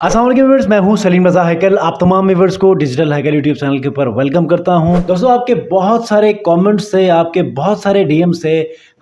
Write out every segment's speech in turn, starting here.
अस्सलाम वालेकुम व्यूअर्स, मैं हूं सलीम रज़ा हैकल। आप तमाम व्यूअर्स को डिजिटल हैकल यूट्यूब चैनल के ऊपर वेलकम करता हूं। दोस्तों, आपके बहुत सारे कमेंट्स से, आपके बहुत सारे डीएम से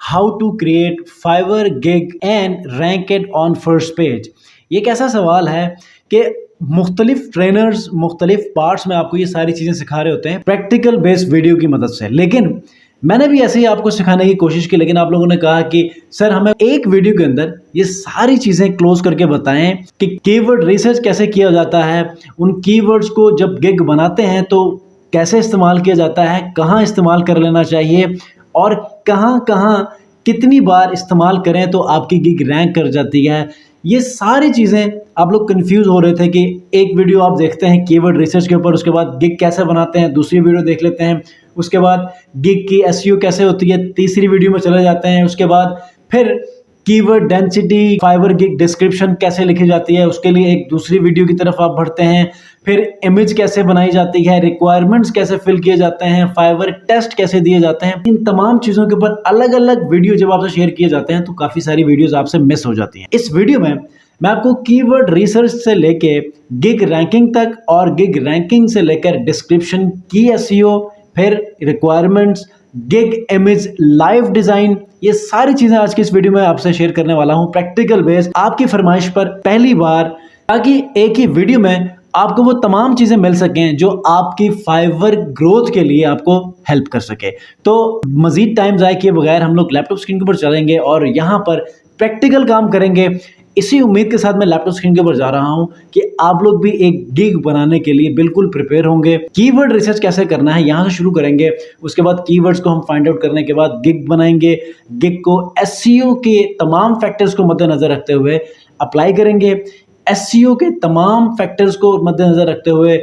how to create Fiverr gig and rank it on first page, ये एक ऐसा सवाल है कि मुख्तलिफ ट्रेनर्स मुख्तलिफ पार्ट्स में आपको ये सारी चीज़ें सिखा रहे होते हैं प्रैक्टिकल बेस्ड वीडियो की मदद से। लेकिन मैंने भी ऐसे ही आपको सिखाने की कोशिश की, लेकिन आप लोगों ने कहा कि सर हमें एक वीडियो के अंदर ये सारी चीज़ें क्लोज करके बताएं कि कीवर्ड रिसर्च कैसे किया जाता है, उन कीवर्ड्स को जब गिग बनाते हैं तो कैसे इस्तेमाल किया जाता है, कहाँ इस्तेमाल कर लेना चाहिए और कहाँ कहाँ कितनी बार इस्तेमाल करें तो आपकी गिग रैंक कर जाती है। ये सारी चीज़ें आप लोग कंफ्यूज हो रहे थे कि एक वीडियो आप देखते हैं कीवर्ड रिसर्च के ऊपर, उसके बाद गिग कैसे बनाते हैं, दूसरी वीडियो देख लेते हैं, उसके बाद गिग की एसईओ कैसे होती है, तीसरी वीडियो में चले जाते हैं, उसके बाद फिर keyword density, Fiverr gig description कैसे लिखी जाती है, उसके लिए एक दूसरी वीडियो की तरफ आप बढ़ते हैं, फिर इमेज कैसे बनाई जाती है, रिक्वायरमेंट्स कैसे फिल किए जाते हैं, फाइवर टेस्ट कैसे दिए जाते हैं। इन तमाम चीज़ों के ऊपर अलग अलग वीडियो जब आपसे शेयर किए जाते हैं तो काफ़ी सारी वीडियोस आपसे मिस हो जाती हैं। इस वीडियो में मैं आपको कीवर्ड रिसर्च से लेके गिग रैंकिंग तक और गिग रैंकिंग से लेकर डिस्क्रिप्शन की एसईओ, फिर requirements, gig image, live design, ये सारी चीजें आज की इस वीडियो में आपसे शेयर करने वाला हूं प्रैक्टिकल बेस्ड, आपकी फरमाइश पर पहली बार, ताकि एक ही वीडियो में आपको वो तमाम चीजें मिल सकें जो आपकी फाइवर ग्रोथ के लिए आपको हेल्प कर सके। तो मजीद टाइम ज़ाया किए बगैर हम लोग लैपटॉप स्क्रीन के ऊपर चलेंगे और यहाँ पर प्रैक्टिकल काम करेंगे। इसी उम्मीद के साथ मैं लैपटॉप स्क्रीन के ऊपर जा रहा हूं कि आप लोग भी एक गिग बनाने के लिए बिल्कुल प्रिपेयर होंगे। कीवर्ड रिसर्च कैसे करना है यहां से शुरू करेंगे, उसके बाद कीवर्ड्स को हम फाइंड आउट करने के बाद गिग बनाएंगे, गिग को एसईओ के तमाम फैक्टर्स को मद्देनजर रखते हुए अप्लाई करेंगे, एसईओ के तमाम फैक्टर्स को मद्देनजर रखते हुए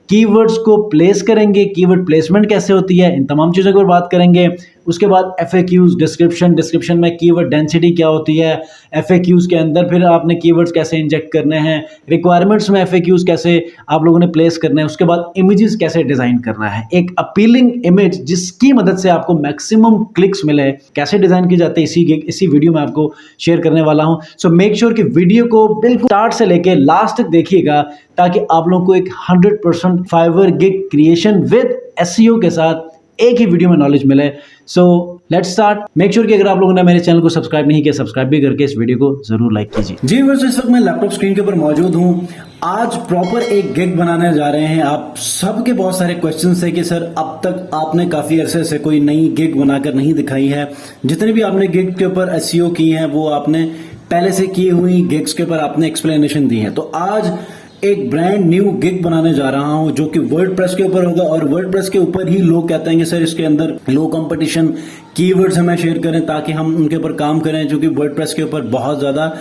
कीवर्ड्स को प्लेस करेंगे, कीवर्ड प्लेसमेंट कैसे होती है, इन तमाम चीज़ों की बात करेंगे। उसके बाद एफएक्यूज, डिस्क्रिप्शन में कीवर्ड डेंसिटी क्या होती है, एफएक्यूज के अंदर फिर आपने कीवर्ड्स कैसे इंजेक्ट करने हैं, रिक्वायरमेंट्स में एफएक्यूज कैसे आप लोगों ने प्लेस करने हैं, उसके बाद इमेजेस कैसे डिज़ाइन करना है, एक अपीलिंग इमेज जिसकी मदद से आपको मैक्सिमम क्लिक्स मिले, कैसे डिज़ाइन की जाती है, इसी वीडियो में आपको शेयर करने वाला हूँ। सो मेक श्योर कि वीडियो को बिल्कुल स्टार्ट से लेके लास्ट तक देखिएगा ताकि आप लोगों को एक 100% Fiverr gig creation with SEO के साथ एक ही वीडियो में नॉलेज मिले। So let's start. Make sure कि अगर आप लोगों ने मेरे चैनल को सब्सक्राइब नहीं किया, सब्सक्राब भी करके इस वीडियो को जरूर लाइक कीजिए। जी व्यूअर्स, इस वक्त मैं लैपटॉप स्क्रीन के ऊपर मौजूद हूं। आज प्रॉपर एक गिग बनाने जा रहे हैं। आप सबके बहुत सारे क्वेश्चंस है कि सर अब तक आपने काफी अरसे से कोई नई गिग बनाकर नहीं दिखाई है, जितने भी आपने गिग के ऊपर एसईओ की है वो आपने पहले से की हुई गिग्स के ऊपर आपने एक्सप्लेनेशन दी है। तो आज एक ब्रांड न्यू गिग बनाने जा रहा हूं जो कि वर्डप्रेस के ऊपर होगा, और वर्डप्रेस के ऊपर ही लोग कहते हैं कि सर इसके अंदर लो कंपटीशन कीवर्ड्स हमें शेयर करें ताकि हम उनके ऊपर काम करें, जो कि वर्डप्रेस के ऊपर बहुत ज्यादा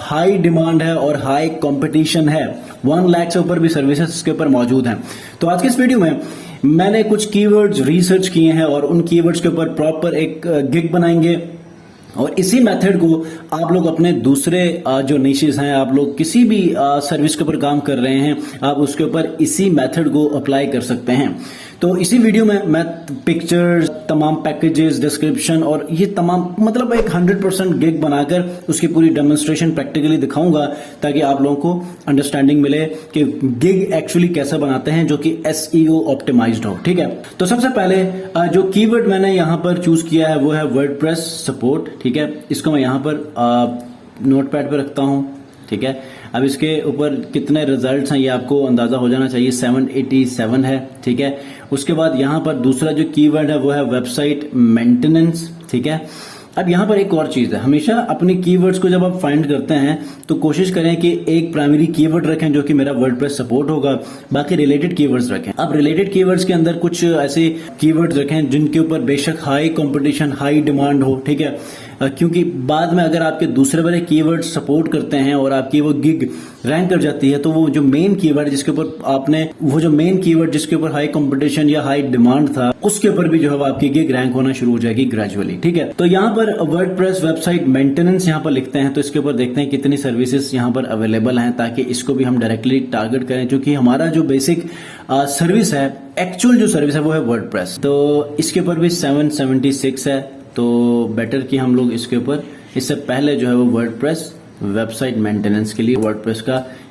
हाई डिमांड है और हाई कंपटीशन है। 1 लाख से ऊपर भी सर्विसेज इसके ऊपर मौजूद हैं। तो आज की इस वीडियो में मैंने कुछ कीवर्ड्स रिसर्च किए हैं और उन कीवर्ड्स के ऊपर प्रॉपर एक गिग बनाएंगे, और इसी मेथड को आप लोग अपने दूसरे जो निशेस हैं, आप लोग किसी भी सर्विस के ऊपर काम कर रहे हैं, आप उसके ऊपर इसी मेथड को अप्लाई कर सकते हैं। तो इसी वीडियो में मैं पिक्चर्स, तमाम पैकेजेस, डिस्क्रिप्शन और ये तमाम मतलब एक 100% गिग बनाकर उसकी पूरी डेमोन्स्ट्रेशन प्रैक्टिकली दिखाऊंगा ताकि आप लोगों को अंडरस्टैंडिंग मिले कि गिग एक्चुअली कैसे बनाते हैं जो कि एसईओ ऑप्टिमाइज्ड हो। ठीक है, तो सबसे पहले जो कीवर्ड मैंने यहां पर चूज किया है वो है वर्डप्रेस सपोर्ट। ठीक है, इसको मैं यहां पर नोटपैड पे रखता हूं। ठीक है, अब इसके ऊपर कितने रिजल्ट्स हैं ये आपको अंदाजा हो जाना चाहिए, 787 है। ठीक है, उसके बाद यहां पर दूसरा जो कीवर्ड है वो है वेबसाइट मेंटेनेंस। ठीक है, अब यहां पर एक और चीज है, हमेशा अपने कीवर्ड्स को जब आप फाइंड करते हैं तो कोशिश करें कि एक प्राइमरी कीवर्ड रखें जो कि मेरा वर्डप्रेस सपोर्ट होगा, बाकी रिलेटेड कीवर्ड्स रखें। अब रिलेटेड कीवर्ड्स के अंदर कुछ ऐसे कीवर्ड्स रखें जिनके ऊपर बेशक हाई कंपटीशन, हाई डिमांड हो। ठीक है, क्योंकि बाद में अगर आपके दूसरे वाले कीवर्ड सपोर्ट करते हैं और आपकी वो गिग रैंक कर जाती है तो वो जो मेन कीवर्ड जिसके ऊपर आपने जिसके ऊपर हाई कंपटीशन या हाई डिमांड था उसके ऊपर भी जो है आपकी गिग रैंक होना शुरू हो जाएगी ग्रेजुअली। ठीक है, तो यहाँ पर वर्डप्रेस वेबसाइट मेंटेनेंस यहाँ पर लिखते हैं, तो इसके ऊपर देखते हैं कितनी सर्विसेज यहाँ पर अवेलेबल हैं ताकि इसको भी हम डायरेक्टली टारगेट करें, क्योंकि हमारा जो बेसिक सर्विस है, एक्चुअल जो सर्विस है वो है वर्डप्रेस। तो इसके ऊपर भी 776 है, तो बेटर कि हम लोग इसके ऊपर इससे पहले जो है वो वर्डप्रेस वेबसाइट मेंटेनेंस के लिए वर्डप्रेस का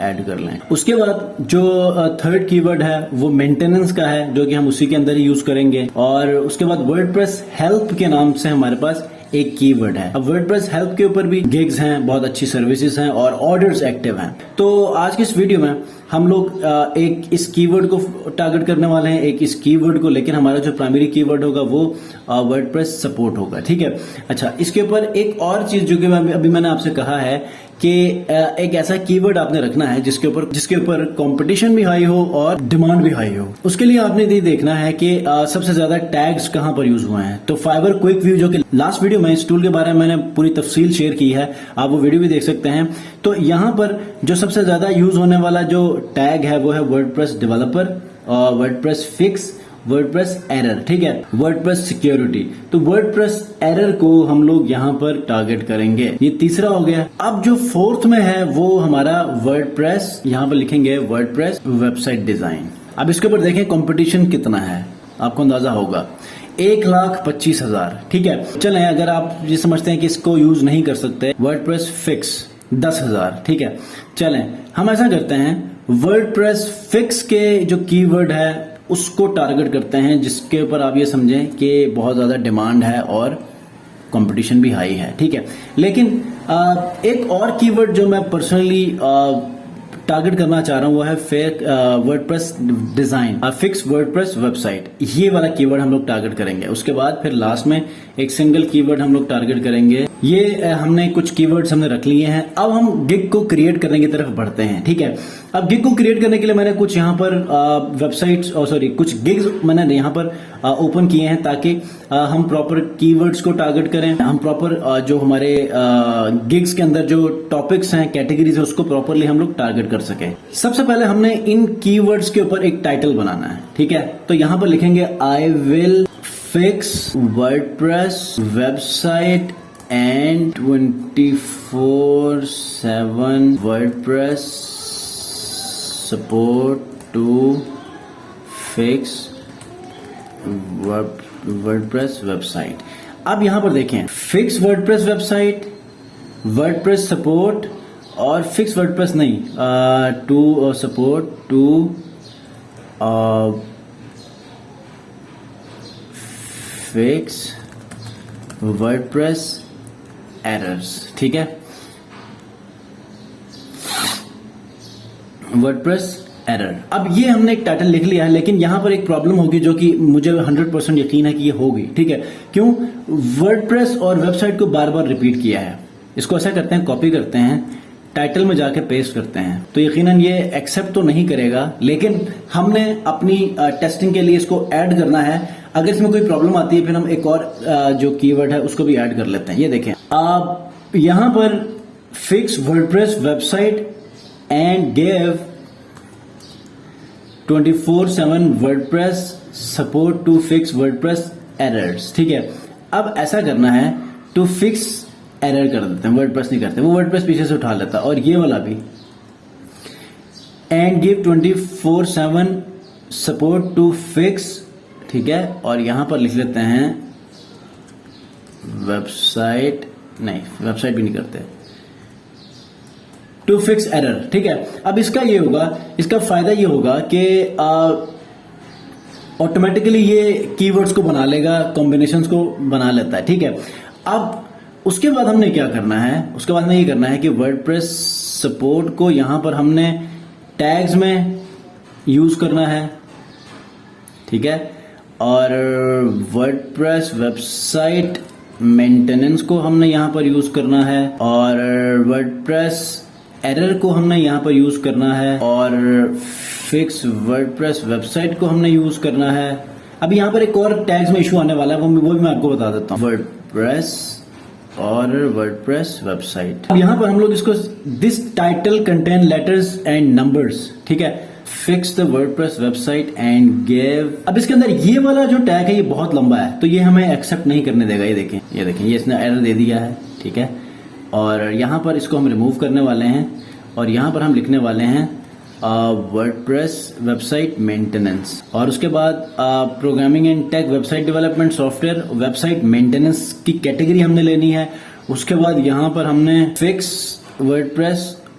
ऐड कर लें। उसके बाद जो थर्ड कीवर्ड है वो मेंटेनेंस का है, जो कि हम उसी के अंदर ही यूज करेंगे। और उसके बाद वर्डप्रेस हेल्प के नाम से हमारे पास एक कीवर्ड है। अब वर्डप्रेस हेल्प के ऊपर भी गिग्स हैं, बहुत अच्छी सर्विसेज हैं और ऑर्डर्स एक्टिव हैं। तो आज की इस वीडियो में हम लोग एक इस कीवर्ड को टारगेट करने वाले हैं, एक इस कीवर्ड को, लेकिन हमारा जो प्राइमरी कीवर्ड होगा वो वर्डप्रेस सपोर्ट होगा, ठीक है। अच्छा, इसके ऊपर एक और चीज जो कि अभी मैंने आपसे कहा है कि एक ऐसा कीवर्ड आपने रखना है जिसके ऊपर कंपटीशन भी हाई हो और डिमांड भी हाई हो। उसके लिए आपने ये देखना है कि सबसे ज्यादा टैग्स कहां पर यूज हुए हैं। तो फाइवर क्विक व्यू, जो कि लास्ट वीडियो में इस टूल के बारे में मैंने पूरी तफसील शेयर की है, आप वो वीडियो भी देख सकते हैं। तो यहां पर जो सबसे ज्यादा यूज होने वाला जो टैग है वो है WordPress developer, WordPress fix, WordPress error, ठीक है, वर्डप्रेस सिक्योरिटी। तो वर्डप्रेस एरर को हम लोग यहां पर टारगेट करेंगे। ये तीसरा हो गया। अब जो फोर्थ में है वो हमारा वर्डप्रेस, यहां पर लिखेंगे वर्डप्रेस वेबसाइट डिजाइन। अब इसके ऊपर देखें कंपटीशन कितना है, आपको अंदाजा होगा 1,25,000, ठीक है। चलें, अगर आप ये समझते हैं कि इसको यूज नहीं कर सकते, वर्डप्रेस फिक्स 10,000, ठीक है। चलें, हम ऐसा करते हैं, वर्डप्रेस फिक्स के जो कीवर्ड है उसको टारगेट करते हैं, जिसके ऊपर आप ये समझें कि बहुत ज्यादा डिमांड है और कंपटीशन भी हाई है, ठीक है। लेकिन एक और कीवर्ड जो मैं पर्सनली टारगेट करना चाह रहा हूं वो है fake WordPress design, fix WordPress website. ये वाला कीवर्ड हम लोग टारगेट करेंगे। उसके बाद फिर लास्ट में एक सिंगल कीवर्ड हम लोग टारगेट करेंगे। ये हमने कुछ कीवर्ड्स हमने रख लिए हैं। अब हम गिग को क्रिएट करने की तरफ बढ़ते हैं, ठीक है। अब गिग को क्रिएट करने के लिए मैंने कुछ यहाँ पर वेबसाइट्स कुछ गिग्स मैंने यहाँ पर ओपन किए हैं, ताकि हम प्रॉपर कीवर्ड्स को टारगेट करें, हम प्रॉपर जो हमारे गिग्स के अंदर जो टॉपिक्स हैं, कैटेगरीज है, उसको प्रॉपरली हम लोग टारगेट कर सके। सबसे पहले हमने इन कीवर्ड्स के ऊपर एक टाइटल बनाना है, ठीक है। तो यहाँ पर लिखेंगे I will fix WordPress website and 24/7 WordPress support to fix WordPress website। अब यहां पर देखें, fix WordPress website, WordPress support और फिक्स वर्डप्रेस नहीं, to support to fix WordPress errors, ठीक है, वर्डप्रेस एरर। अब ये हमने एक टाइटल लिख लिया है, लेकिन यहां पर एक प्रॉब्लम होगी जो कि मुझे 100% यकीन है कि ये होगी, ठीक है। क्यों? वर्डप्रेस और वेबसाइट को बार बार रिपीट किया है। इसको ऐसा करते हैं, कॉपी करते हैं, टाइटल में जाके पेस्ट करते हैं, तो यकीनन ये एक्सेप्ट तो नहीं करेगा, लेकिन हमने अपनी टेस्टिंग के लिए इसको ऐड करना है। अगर इसमें कोई प्रॉब्लम आती है फिर हम एक और जो कीवर्ड है उसको भी ऐड कर लेते हैं। ये देखें, आप यहां पर fix WordPress website and give 24/7 WordPress support to fix WordPress errors, ठीक है। अब ऐसा करना है, टू फिक्स एरर कर देते हैं, वर्डप्रेस नहीं करते, वो वर्डप्रेस पीछे से उठा लेता। और ये वाला भी, and give 24/7 support to fix, ठीक है। और यहां पर लिख लेते हैं वेबसाइट, नहीं वेबसाइट भी नहीं करते, टू फिक्स एरर, ठीक है। अब इसका ये होगा, इसका फायदा ये होगा कि ऑटोमेटिकली ये कीवर्ड्स को बना लेगा, कॉम्बिनेशंस को बना लेता है, ठीक है। अब उसके बाद हमने क्या करना है, उसके बाद हमें ये करना है कि वर्डप्रेस सपोर्ट को यहां पर हमने टैग्स में यूज करना है, ठीक है। और वर्डप्रेस वेबसाइट मेंटेनेंस को हमने यहां पर यूज करना है, और वर्डप्रेस एरर को हमने यहां पर यूज करना है, और फिक्स वर्डप्रेस वेबसाइट को हमने यूज करना है। अब यहां पर एक और टैग्स में इशू आने वाला है, वो भी मैं आपको बता देता हूं, वर्डप्रेस और वर्डप्रेस वेबसाइट। अब यहां पर हम लोग इसको this title contain letters and numbers, ठीक है, fix the WordPress website and give. अब इसके अंदर ये वाला जो टैग है ये बहुत लंबा है, तो ये हमें एक्सेप्ट नहीं करने देगा। ये देखें, ये देखें, ये इसने एरर दे दिया है, ठीक है। और यहां पर इसको हम रिमूव करने वाले हैं, और यहां पर हम लिखने वाले हैं वर्डप्रेस वेबसाइट मेंटेनेंस, और उसके बाद programming and tech website development software website maintenance की कैटेगरी हमने लेनी है। उसके बाद यहां पर हमने fix WordPress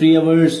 3 hours.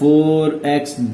4x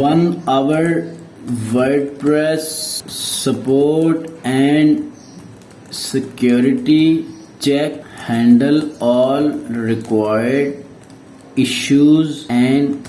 1 hour WordPress support and security check, handle all required issues and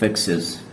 fixes,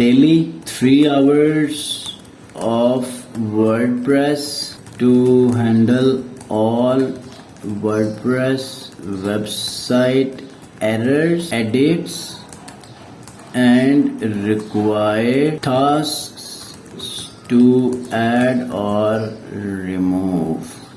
daily 3 hours of WordPress to handle all WordPress website errors, edits and required tasks to add or remove,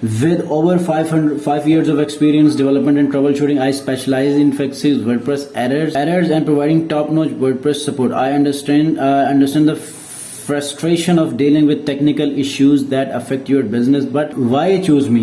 With over 5 years of experience development and troubleshooting, I specialize in fixing WordPress errors and providing top-notch WordPress support. I understand the frustration of dealing with technical issues that affect your business, but why choose me?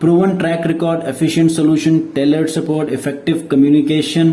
proven track record, efficient solution, tailored support, effective communication.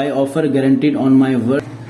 I offer guaranteed on my work,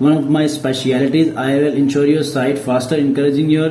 one of my specialities, I will ensure your site faster encouraging your.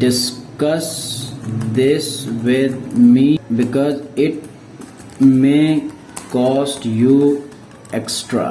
discuss this with me because it may cost you extra,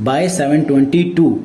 by 722.